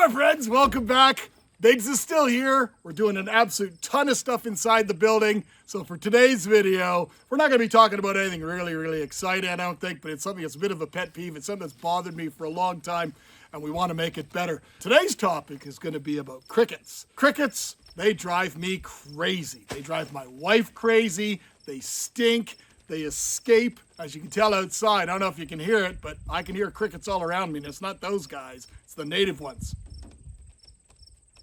Hi friends, welcome back. Biggs is still here. We're doing an absolute ton of stuff inside the building. So for today's video, we're not going to be talking about anything really exciting, I don't think, but it's something that's a bit of a pet peeve. It's something that's bothered me for a long time, and we want to make it better. Today's topic is going to be about crickets. Crickets, they drive me crazy. They drive my wife crazy. They stink. They escape. As you can tell outside, I don't know if you can hear it, but I can hear crickets all around me, and it's not those guys. It's the native ones.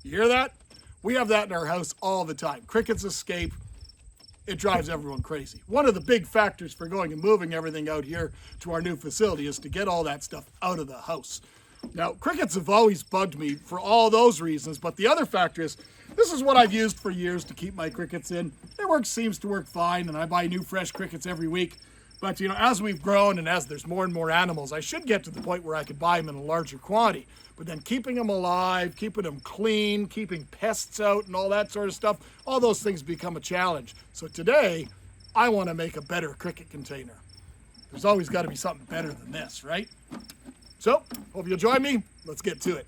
You hear that? We have that in our house all the time. Crickets escape. It drives everyone crazy. One of the big factors for going and moving everything out here to our new facility is to get all that stuff out of the house. Now, crickets have always bugged me for all those reasons, but the other factor is this is what I've used for years to keep my crickets in. It seems to work fine, and I buy new fresh crickets every week. But, you know, as we've grown and as there's more and more animals, I should get to the point where I could buy them in a larger quantity. But then keeping them alive, keeping them clean, keeping pests out and all that sort of stuff, all those things become a challenge. So today, I want to make a better cricket container. There's always got to be something better than this, right? So, hope you'll join me. Let's get to it.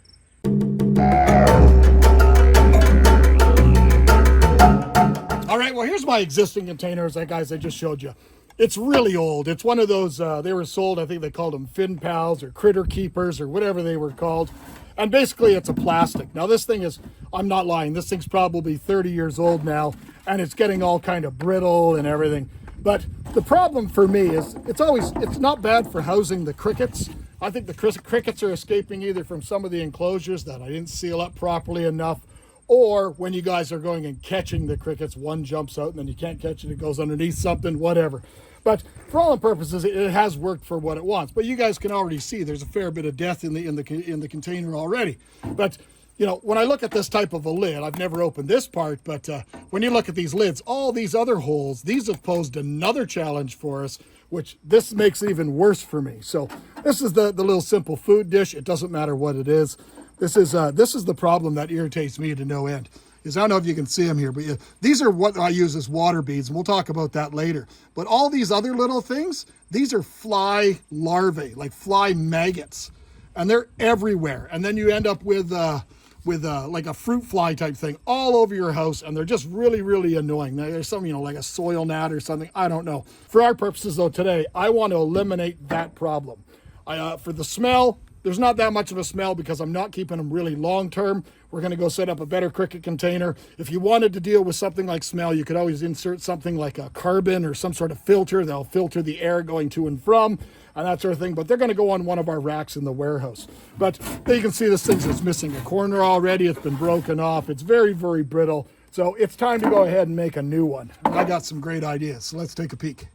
All right, well, here's my existing containers, guys, I just showed you. It's really old. It's one of those, they were sold, I think they called them Fin Pals or Critter Keepers or whatever they were called. And basically it's a plastic. Now this thing is, I'm not lying, this thing's probably 30 years old now, and it's getting all kind of brittle and everything. But the problem for me is, it's not bad for housing the crickets. I think the crickets are escaping either from some of the enclosures that I didn't seal up properly enough, or when you guys are going and catching the crickets, one jumps out and then you can't catch it, it goes underneath something, whatever. But for all intents and purposes, it has worked for what it wants. But you guys can already see there's a fair bit of death in the container already. But you know, when I look at this type of a lid, I've never opened this part, but when you look at these lids, all these other holes, these have posed another challenge for us, which this makes it even worse for me. So this is the little simple food dish. It doesn't matter what it is. This is the problem that irritates me to no end. I don't know if you can see them here, but these are what I use as water beads, and we'll talk about that later. But all these other little things, these are fly larvae, like fly maggots, and they're everywhere. And then you end up with like a fruit fly type thing all over your house, and they're just really annoying. There's something, you know, like a soil gnat or something, I don't know. For our purposes though today, I want to eliminate that problem. For the smell, there's not that much of a smell because I'm not keeping them really long term. We're going to go set up a better cricket container. If you wanted to deal with something like smell, you could always insert something like a carbon or some sort of filter. They'll filter the air going to and from and that sort of thing. But they're going to go on one of our racks in the warehouse. But you can see this thing's missing a corner already. It's been broken off. It's very brittle. So it's time to go ahead and make a new one. I got some great ideas. So let's take a peek.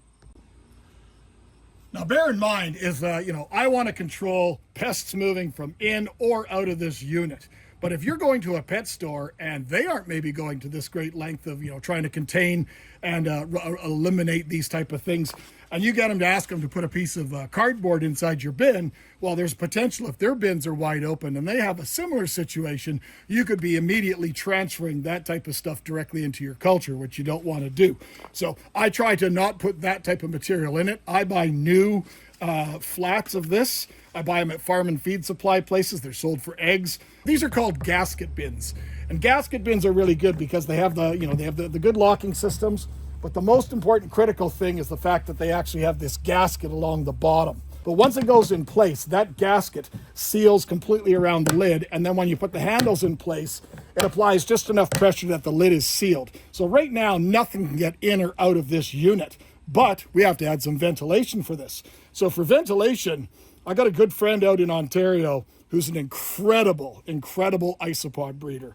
Now, bear in mind is, you know, I want to control pests moving from in or out of this unit. But if you're going to a pet store and they aren't maybe going to this great length of, you know, trying to contain and eliminate these type of things, and you get them to ask them to put a piece of cardboard inside your bin, well, there's potential if their bins are wide open and they have a similar situation, you could be immediately transferring that type of stuff directly into your culture, which you don't want to do. So I try to not put that type of material in it. I buy new flats of this. I buy them at farm and feed supply places. They're sold for eggs. These are called gasket bins. And gasket bins are really good because they have the good locking systems. But the most important critical thing is the fact that they actually have this gasket along the bottom. But once it goes in place, that gasket seals completely around the lid. And then when you put the handles in place, it applies just enough pressure that the lid is sealed. So right now, nothing can get in or out of this unit. But we have to add some ventilation for this. So for ventilation, I got a good friend out in Ontario who's an incredible isopod breeder.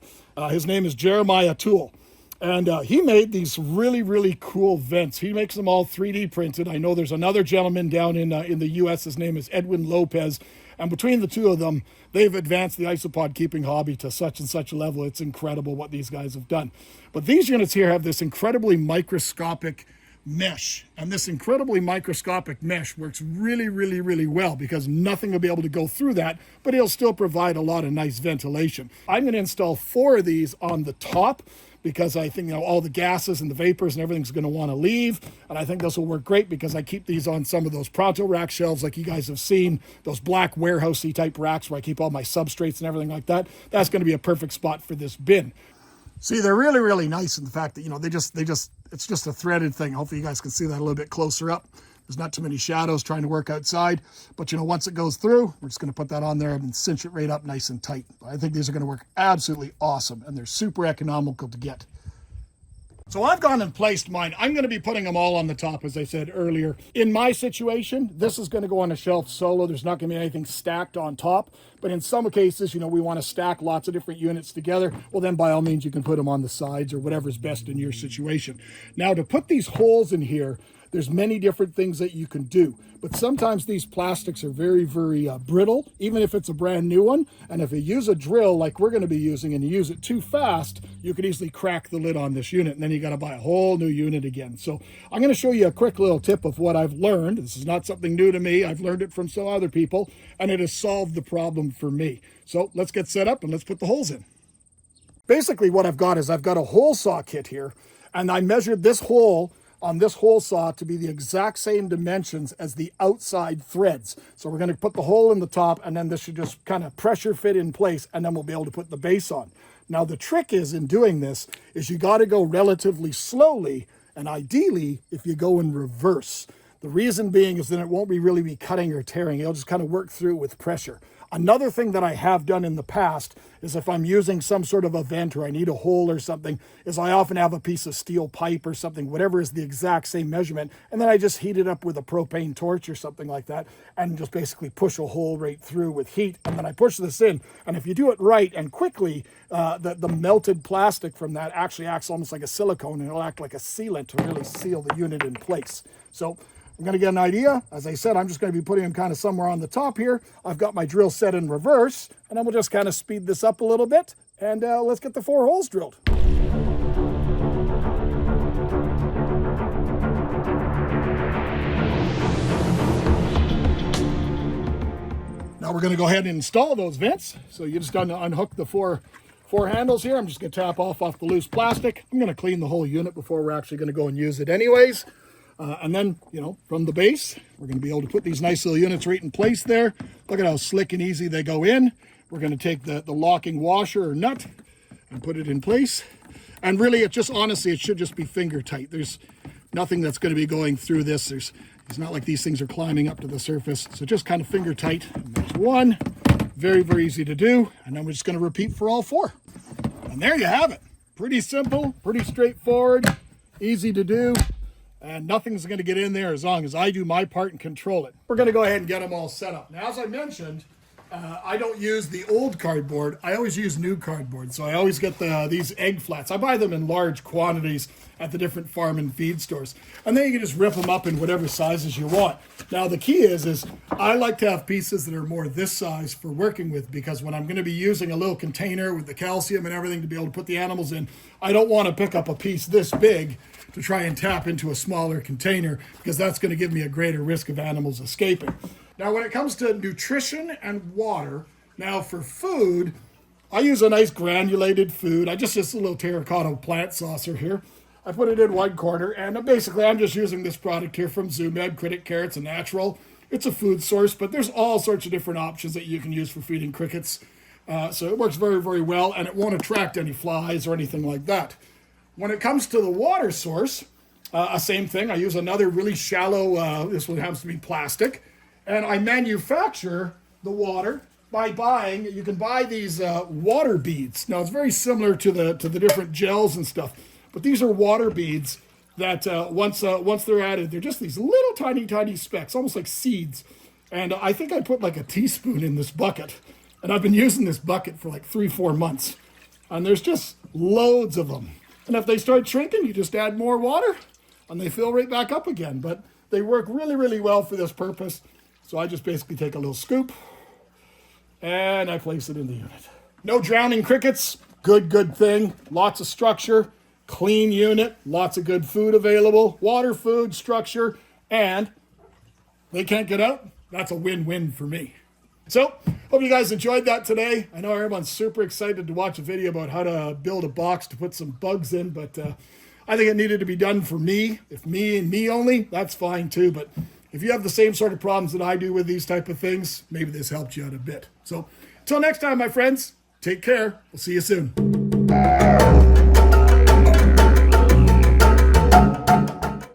His name is Jeremiah Toole. And he made these really cool vents. He makes them all 3D printed. I know there's another gentleman down in the US. His name is Edwin Lopez. And between the two of them, they've advanced the isopod keeping hobby to such and such a level. It's incredible what these guys have done. But these units here have this incredibly microscopic mesh, and this incredibly microscopic mesh works really well because nothing will be able to go through that, but it'll still provide a lot of nice ventilation. I'm going to install 4 of these on the top because I think, all the gases and the vapors and everything's going to want to leave. And I think this will work great because I keep these on some of those pronto rack shelves like you guys have seen, those black warehousey type racks where I keep all my substrates and everything like that. That's going to be a perfect spot for this bin. See, they're really, really nice in the fact that, it's just a threaded thing. Hopefully you guys can see that a little bit closer up. There's not too many shadows trying to work outside, but once it goes through, we're just going to put that on there and cinch it right up nice and tight. I think these are going to work absolutely awesome, and they're super economical to get. So I've gone and placed mine. I'm going to be putting them all on the top, as I said earlier. In my situation, this is going to go on a shelf solo. There's not going to be anything stacked on top. But in some cases, we want to stack lots of different units together. Well, then by all means, you can put them on the sides or whatever's best in your situation. Now, to put these holes in here, there's many different things that you can do, but sometimes these plastics are very, very brittle, even if it's a brand new one. And if you use a drill like we're going to be using and you use it too fast, you could easily crack the lid on this unit, and then you got to buy a whole new unit again. So I'm going to show you a quick little tip of what I've learned. This is not something new to me. I've learned it from some other people, and it has solved the problem for me. So let's get set up and let's put the holes in. Basically what I've got is I've got a hole saw kit here, and I measured this hole on this hole saw to be the exact same dimensions as the outside threads. So we're going to put the hole in the top, and then this should just kind of pressure fit in place, and then we'll be able to put the base on. Now the trick is in doing this is you got to go relatively slowly, and ideally if you go in reverse. The reason being is then it won't really be cutting or tearing. It'll just kind of work through with pressure. Another thing that I have done in the past is if I'm using some sort of a vent or I need a hole or something, is I often have a piece of steel pipe or something, whatever is the exact same measurement, and then I just heat it up with a propane torch or something like that and just basically push a hole right through with heat, and then I push this in. And if you do it right and quickly, the melted plastic from that actually acts almost like a silicone, and it'll act like a sealant to really seal the unit in place. So I'm going to get an idea. As I said, I'm just going to be putting them kind of somewhere on the top here. I've got my drill set in reverse, and then we'll just kind of speed this up a little bit, and let's get the 4 holes drilled. Now we're going to go ahead and install those vents. So you just got to unhook the four handles here. I'm just going to tap off the loose plastic. I'm going to clean the whole unit before we're actually going to go and use it anyways. And then, from the base, we're going to be able to put these nice little units right in place there. Look at how slick and easy they go in. We're going to take the locking washer or nut and put it in place. And really, it should just be finger tight. There's nothing that's going to be going through this. It's not like these things are climbing up to the surface. So just kind of finger tight. And there's one. Very, very easy to do. And then we're just going to repeat for all 4. And there you have it. Pretty simple, pretty straightforward, easy to do. And nothing's going to get in there as long as I do my part and control it. We're going to go ahead and get them all set up. Now, as I mentioned, I don't use the old cardboard. I always use new cardboard. So I always get these egg flats. I buy them in large quantities at the different farm and feed stores. And then you can just rip them up in whatever sizes you want. Now, the key is I like to have pieces that are more this size for working with, because when I'm going to be using a little container with the calcium and everything to be able to put the animals in, I don't want to pick up a piece this big to try and tap into a smaller container, because that's going to give me a greater risk of animals escaping. Now, when it comes to nutrition and water, now for food, I use a nice granulated food. I just a little terracotta plant saucer here. I put it in 1/4, and basically I'm just using this product here from ZooMed, Critic Care. It's a natural. It's a food source, but there's all sorts of different options that you can use for feeding crickets. So it works very, very well, and it won't attract any flies or anything like that. When it comes to the water source, same thing. I use another really shallow, this one happens to be plastic, and I manufacture the water by buying, you can buy these water beads. Now, it's very similar to the different gels and stuff, but these are water beads that once they're added, they're just these little tiny specks, almost like seeds. And I think I put like a teaspoon in this bucket, and I've been using this bucket for like 3-4 months, and there's just loads of them. And if they start shrinking, you just add more water and they fill right back up again. But they work really, really well for this purpose. So I just basically take a little scoop and I place it in the unit. No drowning crickets. Good thing. Lots of structure. Clean unit. Lots of good food available. Water, food, structure. And they can't get out. That's a win-win for me. So, hope you guys enjoyed that today. I know everyone's super excited to watch a video about how to build a box to put some bugs in, but I think it needed to be done for me. If me and me only, that's fine too. But if you have the same sort of problems that I do with these type of things, maybe this helped you out a bit. So, until next time, my friends, take care. We'll see you soon.